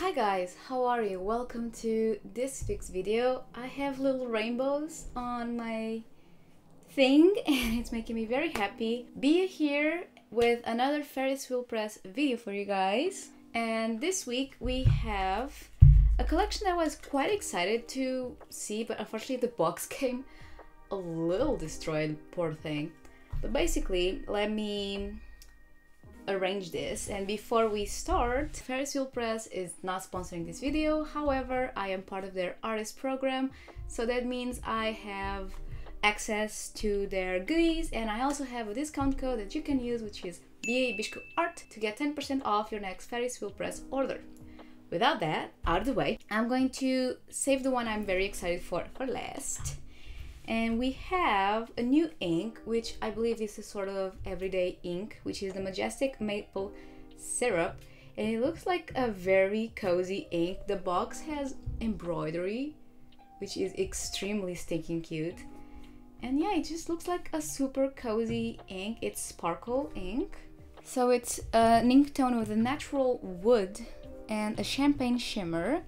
Hi guys, how are you? Welcome to this week's video. I have little rainbows on my thing and it's making me very happy. Bia here with another Ferris wheel press video for you guys. And this week we have a collection that I was quite excited to see, but unfortunately the box came a little destroyed, poor thing. But basically, let me arrange this. And before we start, Ferris Wheel Press is not sponsoring this video. However, I am part of their artist program, so that means I have access to their goodies, and I also have a discount code that you can use, which is BAHibiscoArt, to get 10% off your next Ferris Wheel Press order. Without that out of the way, I'm going to save the one I'm very excited for last. And we have a new ink, which I believe this is sort of everyday ink, which is the Majestic Maple Syrup. And it looks like a very cozy ink. The box has embroidery, which is extremely stinking cute. And yeah, it just looks like a super cozy ink. It's sparkle ink. So it's an ink tone with a natural wood and a champagne shimmer.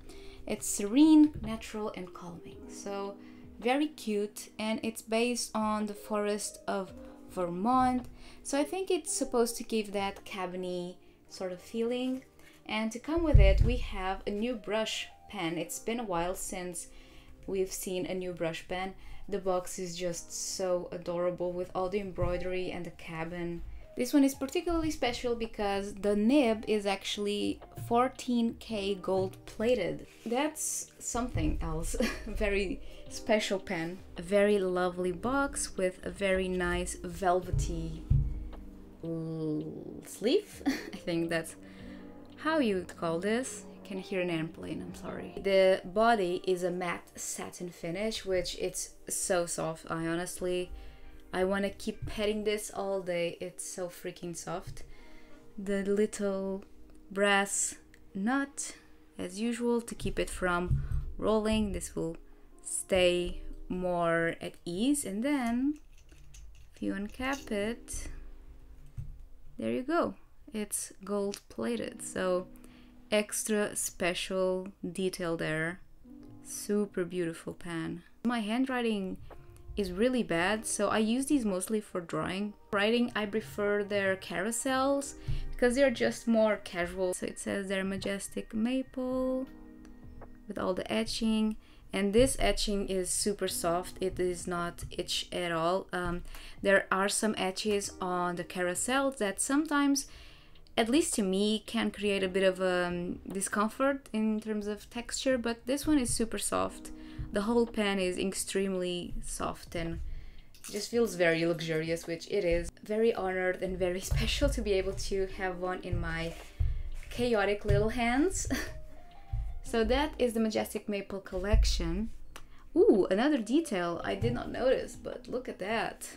It's serene, natural, and calming. So very cute, and it's based on the forest of Vermont, so I think it's supposed to give that cabiny sort of feeling. And to come with it, we have a new brush pen. It's been a while since we've seen a new brush pen. The box is just so adorable with all the embroidery and the cabin. This one is particularly special because the nib is actually 14K gold plated. That's something else. Very special pen. A very lovely box with a very nice velvety sleeve. I think that's how you would call this. You can hear an airplane, I'm sorry. The body is a matte satin finish, which it's so soft. I want to keep petting this all day. It's so freaking soft. The little brass nut, as usual, to keep it from rolling. This will stay more at ease. And then, if you uncap it, there you go. It's gold plated. So, extra special detail there. Super beautiful pen. My handwriting is really bad, so I use these mostly for drawing. Writing, I prefer their carousels because they're just more casual. So it says they're Majestic Maple with all the etching, and this etching is super soft. It is not itch at all. There are some etches on the carousels that sometimes, at least to me, can create a bit of discomfort in terms of texture, but this one is super soft. The whole pen is extremely soft and just feels very luxurious, which it is. Very honored and very special to be able to have one in my chaotic little hands. So that is the Majestic Maple collection. Ooh, another detail I did not notice, but look at that.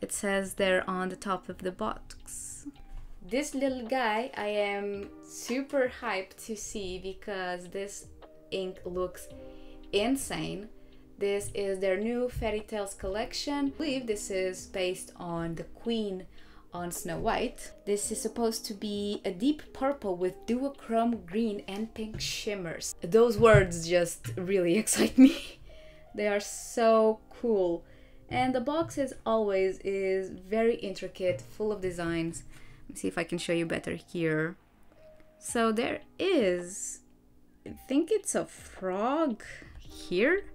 It says there on the top of the box. This little guy I am super hyped to see because this ink looks insane. This is their new Fairy Tales collection. I believe this is based on the Queen on Snow White. This is supposed to be a deep purple with duochrome green and pink shimmers. Those words just really excite me. They are so cool. And the box, as always, is very intricate, full of designs. Let me see if I can show you better here. So there is, I think it's a frog here.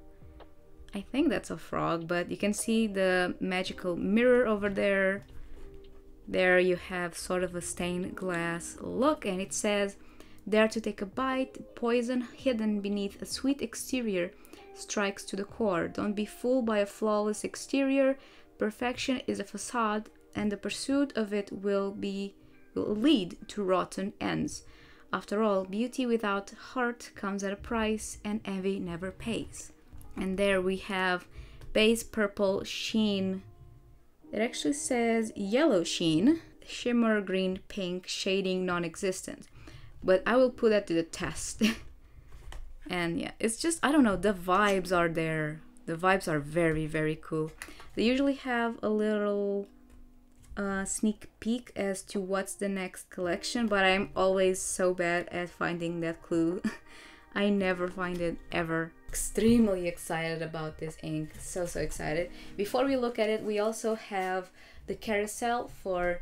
I think that's a frog, but you can see the magical mirror over there. There you have sort of a stained glass look, and it says, "Dare to take a bite, poison hidden beneath a sweet exterior strikes to the core. Don't be fooled by a flawless exterior. Perfection is a facade, and the pursuit of it will lead to rotten ends. After all, beauty without heart comes at a price, and envy never pays." And there we have base purple sheen. It actually says yellow sheen, shimmer green pink, shading non-existent. But I will put that to the test. And yeah, it's just, I don't know, the vibes are there. The vibes are very, very cool. They usually have a little a sneak peek as to what's the next collection, but I'm always so bad at finding that clue. I never find it ever. Extremely excited about this ink, so excited. Before we look at it, we also have the carousel for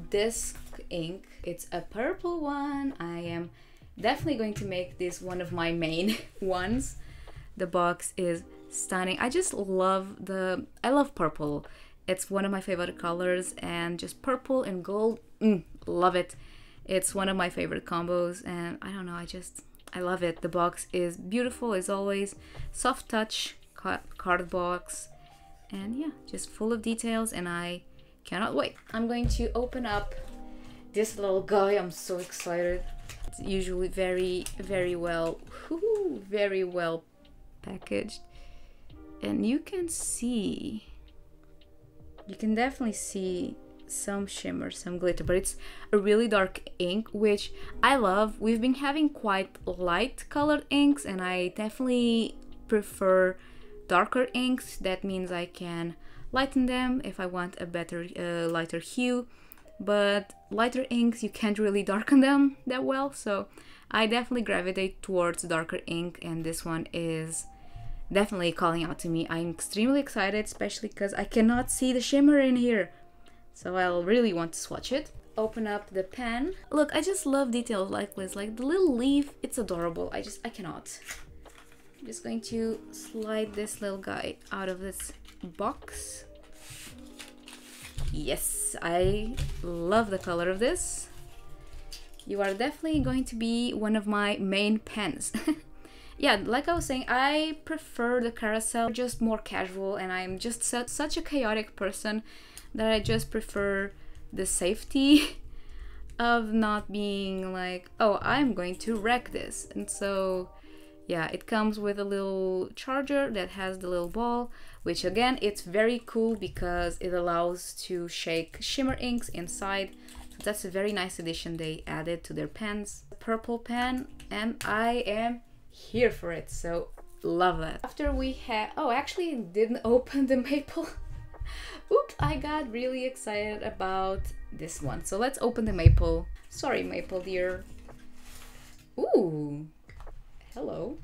this ink. It's a purple one. I am definitely going to make this one of my main ones. The box is stunning. I just love I love purple. It's one of my favorite colors, and just purple and gold, love it. It's one of my favorite combos, and I don't know, I love it. The box is beautiful as always, soft touch card box, and yeah, just full of details, and I cannot wait. I'm going to open up this little guy. I'm so excited. It's usually very well packaged, and you can definitely see some shimmer, some glitter, but it's a really dark ink, which I love. We've been having quite light colored inks, and I definitely prefer darker inks. That means I can lighten them if I want a better lighter hue, but lighter inks, you can't really darken them that well, so I definitely gravitate towards darker ink, and this one is definitely calling out to me. I'm extremely excited, especially because I cannot see the shimmer in here, so I'll really want to swatch it. Open up the pen. Look, I just love details like this, like the little leaf. It's adorable. I cannot. I'm just going to slide this little guy out of this box. Yes, I love the color of this. You are definitely going to be one of my main pens. Yeah, like I was saying, I prefer the carousel, just more casual, and I'm just such a chaotic person that I just prefer the safety of not being like, oh, I'm going to wreck this. And so yeah, it comes with a little charger that has the little ball, which again, it's very cool because it allows to shake shimmer inks inside. So that's a very nice addition they added to their pens. Purple pen, and I am here for it, so love that. After we had, oh, actually didn't open the maple. Oops, I got really excited about this one. So let's open the maple. Sorry, maple dear. Ooh, hello.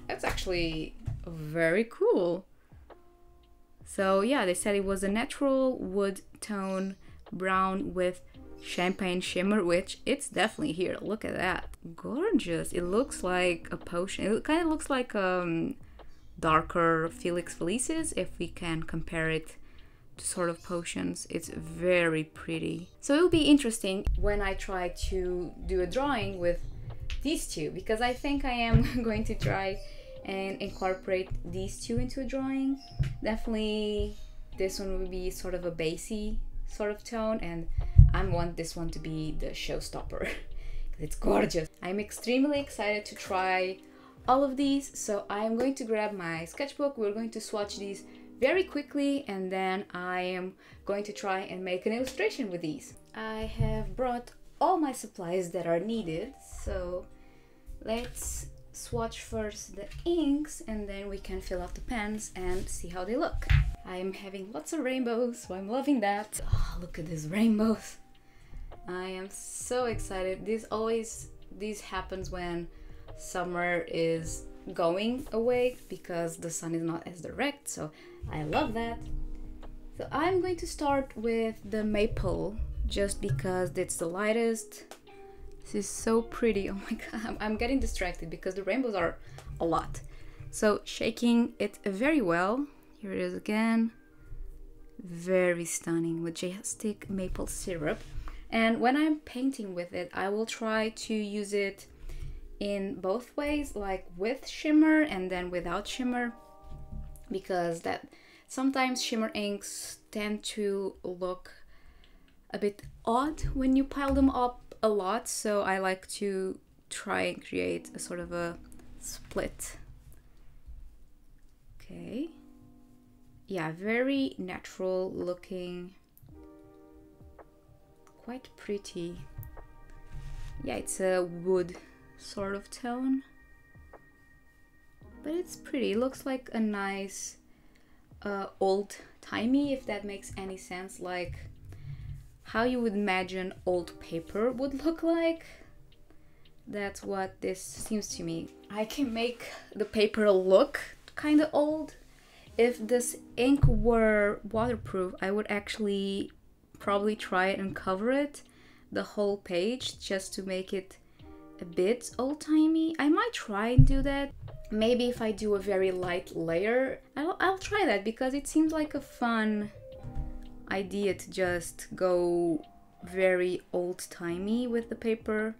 That's actually very cool. So yeah, they said it was a natural wood tone brown with champagne shimmer, which it's definitely here. Look at that. Gorgeous. It looks like a potion. It kind of looks like darker Felix Felicis, if we can compare it to sort of potions. It's very pretty. So it'll be interesting when I try to do a drawing with these two, because I think I am going to try and incorporate these two into a drawing. Definitely this one will be sort of a bassy sort of tone, and I want this one to be the showstopper. It's gorgeous. I'm extremely excited to try all of these, so I'm going to grab my sketchbook. We're going to swatch these very quickly, and then I am going to try and make an illustration with these. I have brought all my supplies that are needed, so let's swatch first the inks, and then we can fill out the pens and see how they look. I'm having lots of rainbows, so I'm loving that. Oh, look at these rainbows. I am so excited. This happens when summer is going away because the sun is not as direct, so I love that. So I'm going to start with the maple just because it's the lightest. This is so pretty. Oh my god, I'm getting distracted because the rainbows are a lot. So shaking it very well. Here it is again. Very stunning, majestic maple syrup. And when I'm painting with it, I will try to use it in both ways, like with shimmer and then without shimmer, because that sometimes shimmer inks tend to look a bit odd when you pile them up a lot, so I like to try and create a sort of a split. Okay, yeah, very natural looking, quite pretty. Yeah, it's a wood sort of tone, but it's pretty. It looks like a nice old-timey, if that makes any sense, like how you would imagine old paper would look like. That's what this seems to me. I can make the paper look kind of old. If this ink were waterproof, I would actually probably try it and cover it, the whole page, just to make it a bit old-timey. I might try and do that. Maybe if I do a very light layer, I'll try that, because it seems like a fun idea to just go very old-timey with the paper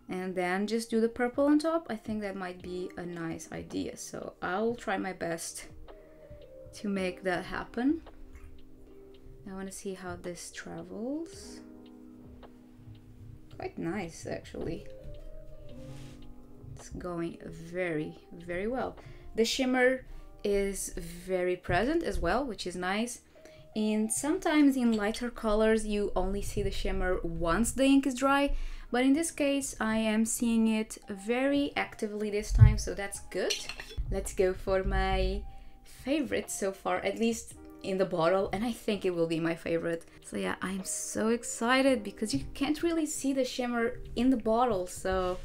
and then just do the purple on top. I think that might be a nice idea, so I'll try my best to make that happen. I want to see how this travels. Quite nice, actually. It's going very, very well. The shimmer is very present as well, which is nice. And sometimes in lighter colors you only see the shimmer once the ink is dry, but in this case I am seeing it very actively this time, so that's good. Let's go for my favorite so far, at least in the bottle, and I think it will be my favorite. So yeah, I'm so excited because you can't really see the shimmer in the bottle, so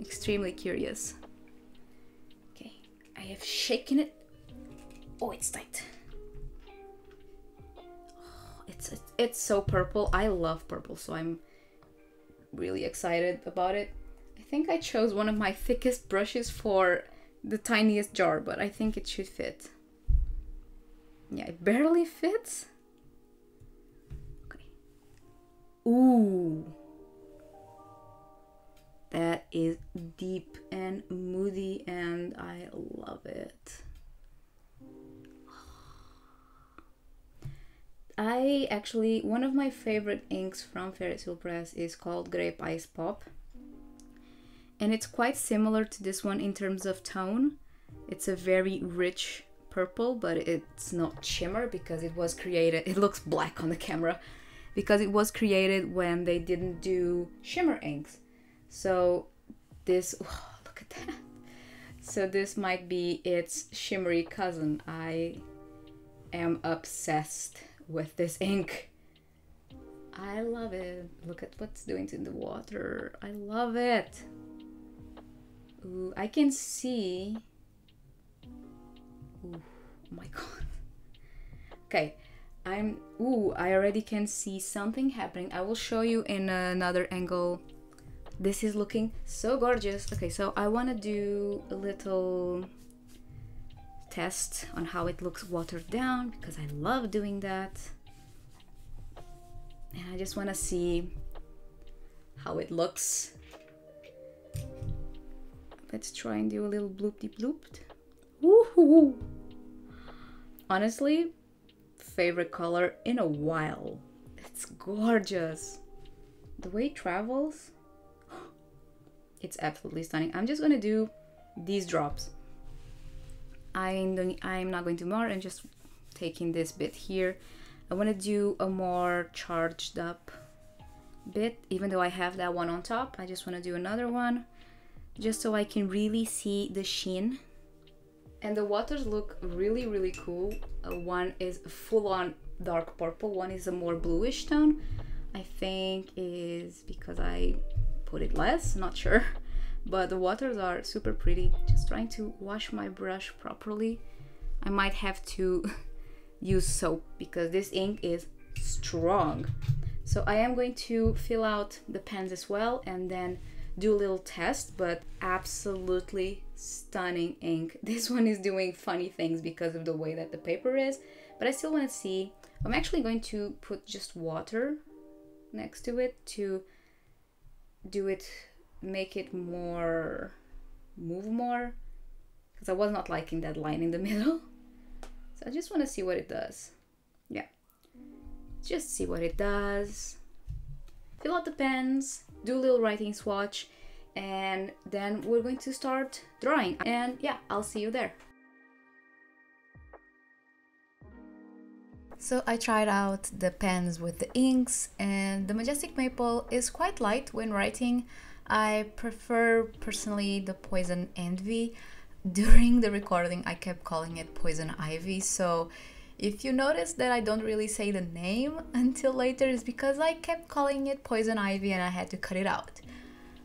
extremely curious. Okay, I have shaken it. Oh, it's tight. Oh, it's so purple. I love purple, so I'm really excited about it. I think I chose one of my thickest brushes for the tiniest jar, but I think it should fit. Yeah, it barely fits. Okay. Ooh. That is deep and moody and I love it. One of my favorite inks from Ferris Wheel Press is called Grape Ice Pop. And it's quite similar to this one in terms of tone. It's a very rich purple, but it's not shimmer because it was created, it looks black on the camera, because it was created when they didn't do shimmer inks. So this, oh, look at that. So this might be its shimmery cousin. I am obsessed with this ink. I love it. Look at what's doing to the water. I love it. Ooh, I can see. Ooh, oh my god. Okay, I already can see something happening. I will show you in another angle. This is looking so gorgeous. Okay, so I want to do a little test on how it looks watered down, because I love doing that. And I just want to see how it looks. Let's try and do a little bloop-de-blooped. Woohoo! Honestly, favorite color in a while. It's gorgeous. The way it travels, it's absolutely stunning. I'm just gonna do these drops. I'm not going to more, I'm just taking this bit here. I want to do a more charged up bit, even though I have that one on top. I just want to do another one, just so I can really see the sheen. And the waters look really, really cool. One is full-on dark purple, one is a more bluish tone. I think is because I put it less, not sure. But the waters are super pretty. Just trying to wash my brush properly. I might have to use soap because this ink is strong. So I am going to fill out the pens as well and then do a little test, but absolutely stunning ink. This one is doing funny things because of the way that the paper is, but I still want to see. I'm actually going to put just water next to it to do it, make it more, move more, because I was not liking that line in the middle. So I just want to see what it does. Yeah, just see what it does. Fill out the pens, do a little writing swatch, and then we're going to start drawing. And yeah, I'll see you there. So I tried out the pens with the inks, and the Majestic Maple is quite light when writing. I prefer personally the Poison Envy. During the recording I kept calling it Poison Ivy, so If you notice that I don't really say the name until later, it's because I kept calling it Poison Ivy and I had to cut it out.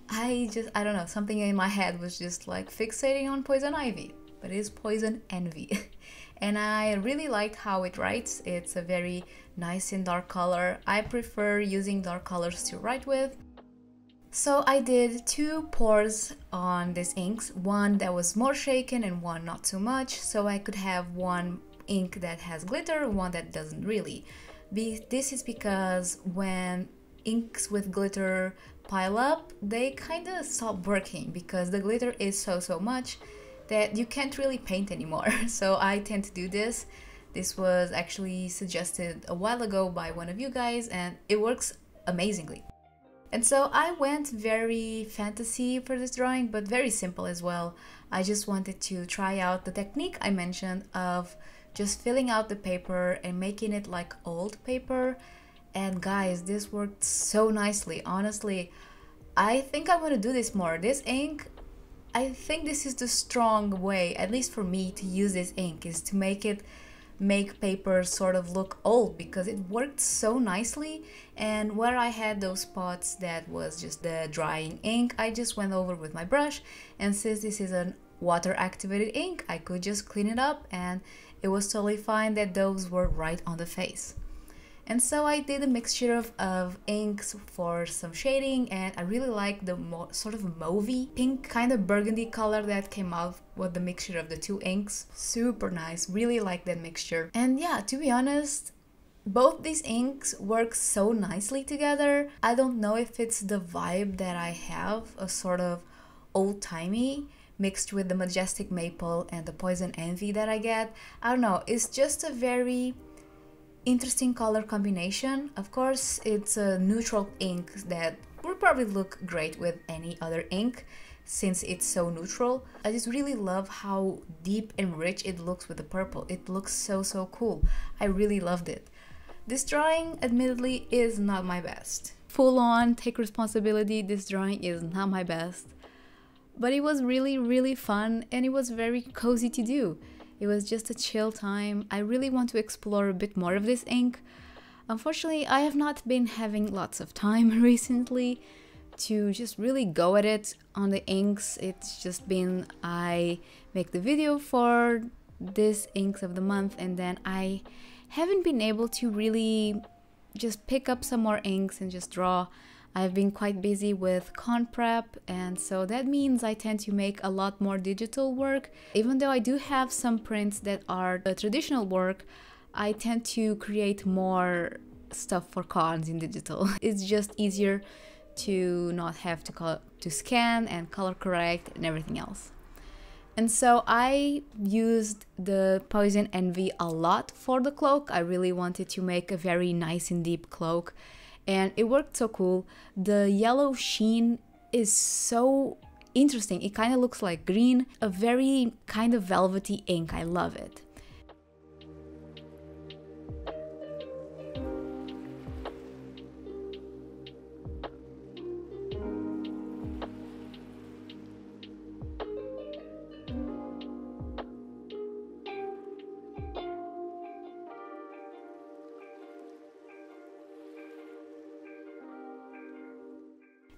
I don't know, something in my head was just like fixating on Poison Ivy, but it is Poison Envy. And I really liked how it writes. It's a very nice and dark color. I prefer using dark colors to write with. So I did 2 pours on these inks, one that was more shaken and one not too much, so I could have one ink that has glitter, one that doesn't really. This is because when inks with glitter pile up, they kind of stop working because the glitter is so much that you can't really paint anymore. So I tend to do this. This was actually suggested a while ago by one of you guys and it works amazingly. And so I went very fantasy for this drawing, but very simple as well. I just wanted to try out the technique I mentioned of just filling out the paper and making it like old paper. And guys, this worked so nicely. Honestly, I think I want to do this more. This ink, I think this is the strong way, at least for me, to use this ink, is to make paper sort of look old because it worked so nicely. And where I had those spots that was just the drying ink, I just went over with my brush, and since this is a water activated ink, I could just clean it up and it was totally fine that those were right on the face. And so I did a mixture of inks for some shading, and I really like the sort of mauvey pink kind of burgundy color that came out with the mixture of the 2 inks. Super nice, really like that mixture. And yeah, to be honest, both these inks work so nicely together. I don't know if it's the vibe that I have, a sort of old-timey mixed with the Majestic Maple and the Poison Envy that I get. I don't know, it's just a very interesting color combination. Of course, it's a neutral ink that would probably look great with any other ink since it's so neutral. I just really love how deep and rich it looks with the purple. It looks so cool. I really loved it. This drawing, admittedly, is not my best. Full on, take responsibility, this drawing is not my best. But it was really fun and it was very cozy to do. It was just a chill time. I really want to explore a bit more of this ink. Unfortunately, I have not been having lots of time recently to just really go at it on the inks. It's just been, I make the video for this inks of the month and then I haven't been able to really just pick up some more inks and just draw. I've been quite busy with con prep, and so that means I tend to make a lot more digital work. Even though I do have some prints that are the traditional work, I tend to create more stuff for cons in digital. It's just easier to not have to scan and color correct and everything else. And so I used the Poison Envy a lot for the cloak. I really wanted to make a very nice and deep cloak, and it worked so cool. The yellow sheen is so interesting. It kind of looks like green, a very kind of velvety ink. I love it.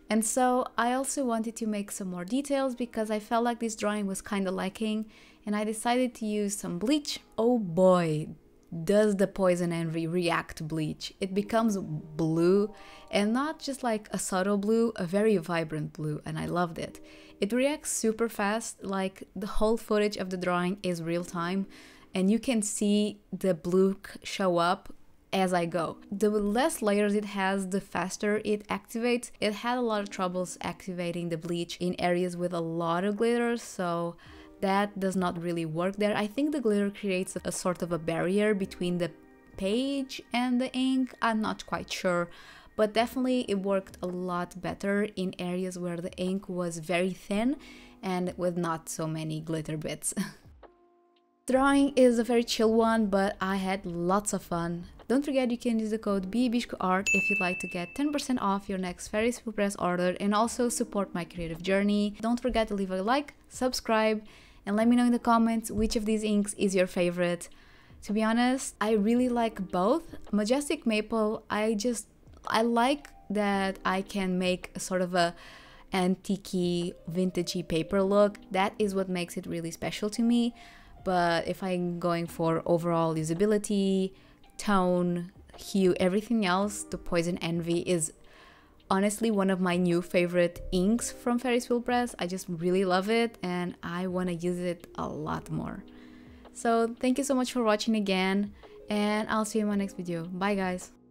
And so I also wanted to make some more details because I felt like this drawing was kind of lacking, and I decided to use some bleach. Oh boy, does the Poison Envy react to bleach. It becomes blue, and not just like a subtle blue, a very vibrant blue, and I loved it. It reacts super fast, like the whole footage of the drawing is real time, and you can see the blue show up as I go. The less layers it has, the faster it activates. It had a lot of troubles activating the bleach in areas with a lot of glitter, so that does not really work there. I think the glitter creates a sort of a barrier between the page and the ink. I'm not quite sure, but definitely it worked a lot better in areas where the ink was very thin and with not so many glitter bits. Drawing is a very chill one, but I had lots of fun. Don't forget you can use the code BEBISCOART if you'd like to get 10% off your next Fairy Super Press order and also support my creative journey. Don't forget to leave a like, subscribe, and let me know in the comments which of these inks is your favorite. To be honest, I really like both. Majestic Maple, I like that I can make a sort of a antique vintagey paper look. That is what makes it really special to me. But if I'm going for overall usability, tone, hue, everything else, the Poison Envy is honestly one of my new favorite inks from Ferris Wheel Press. I just really love it and I want to use it a lot more. So thank you so much for watching again, and I'll see you in my next video. Bye guys!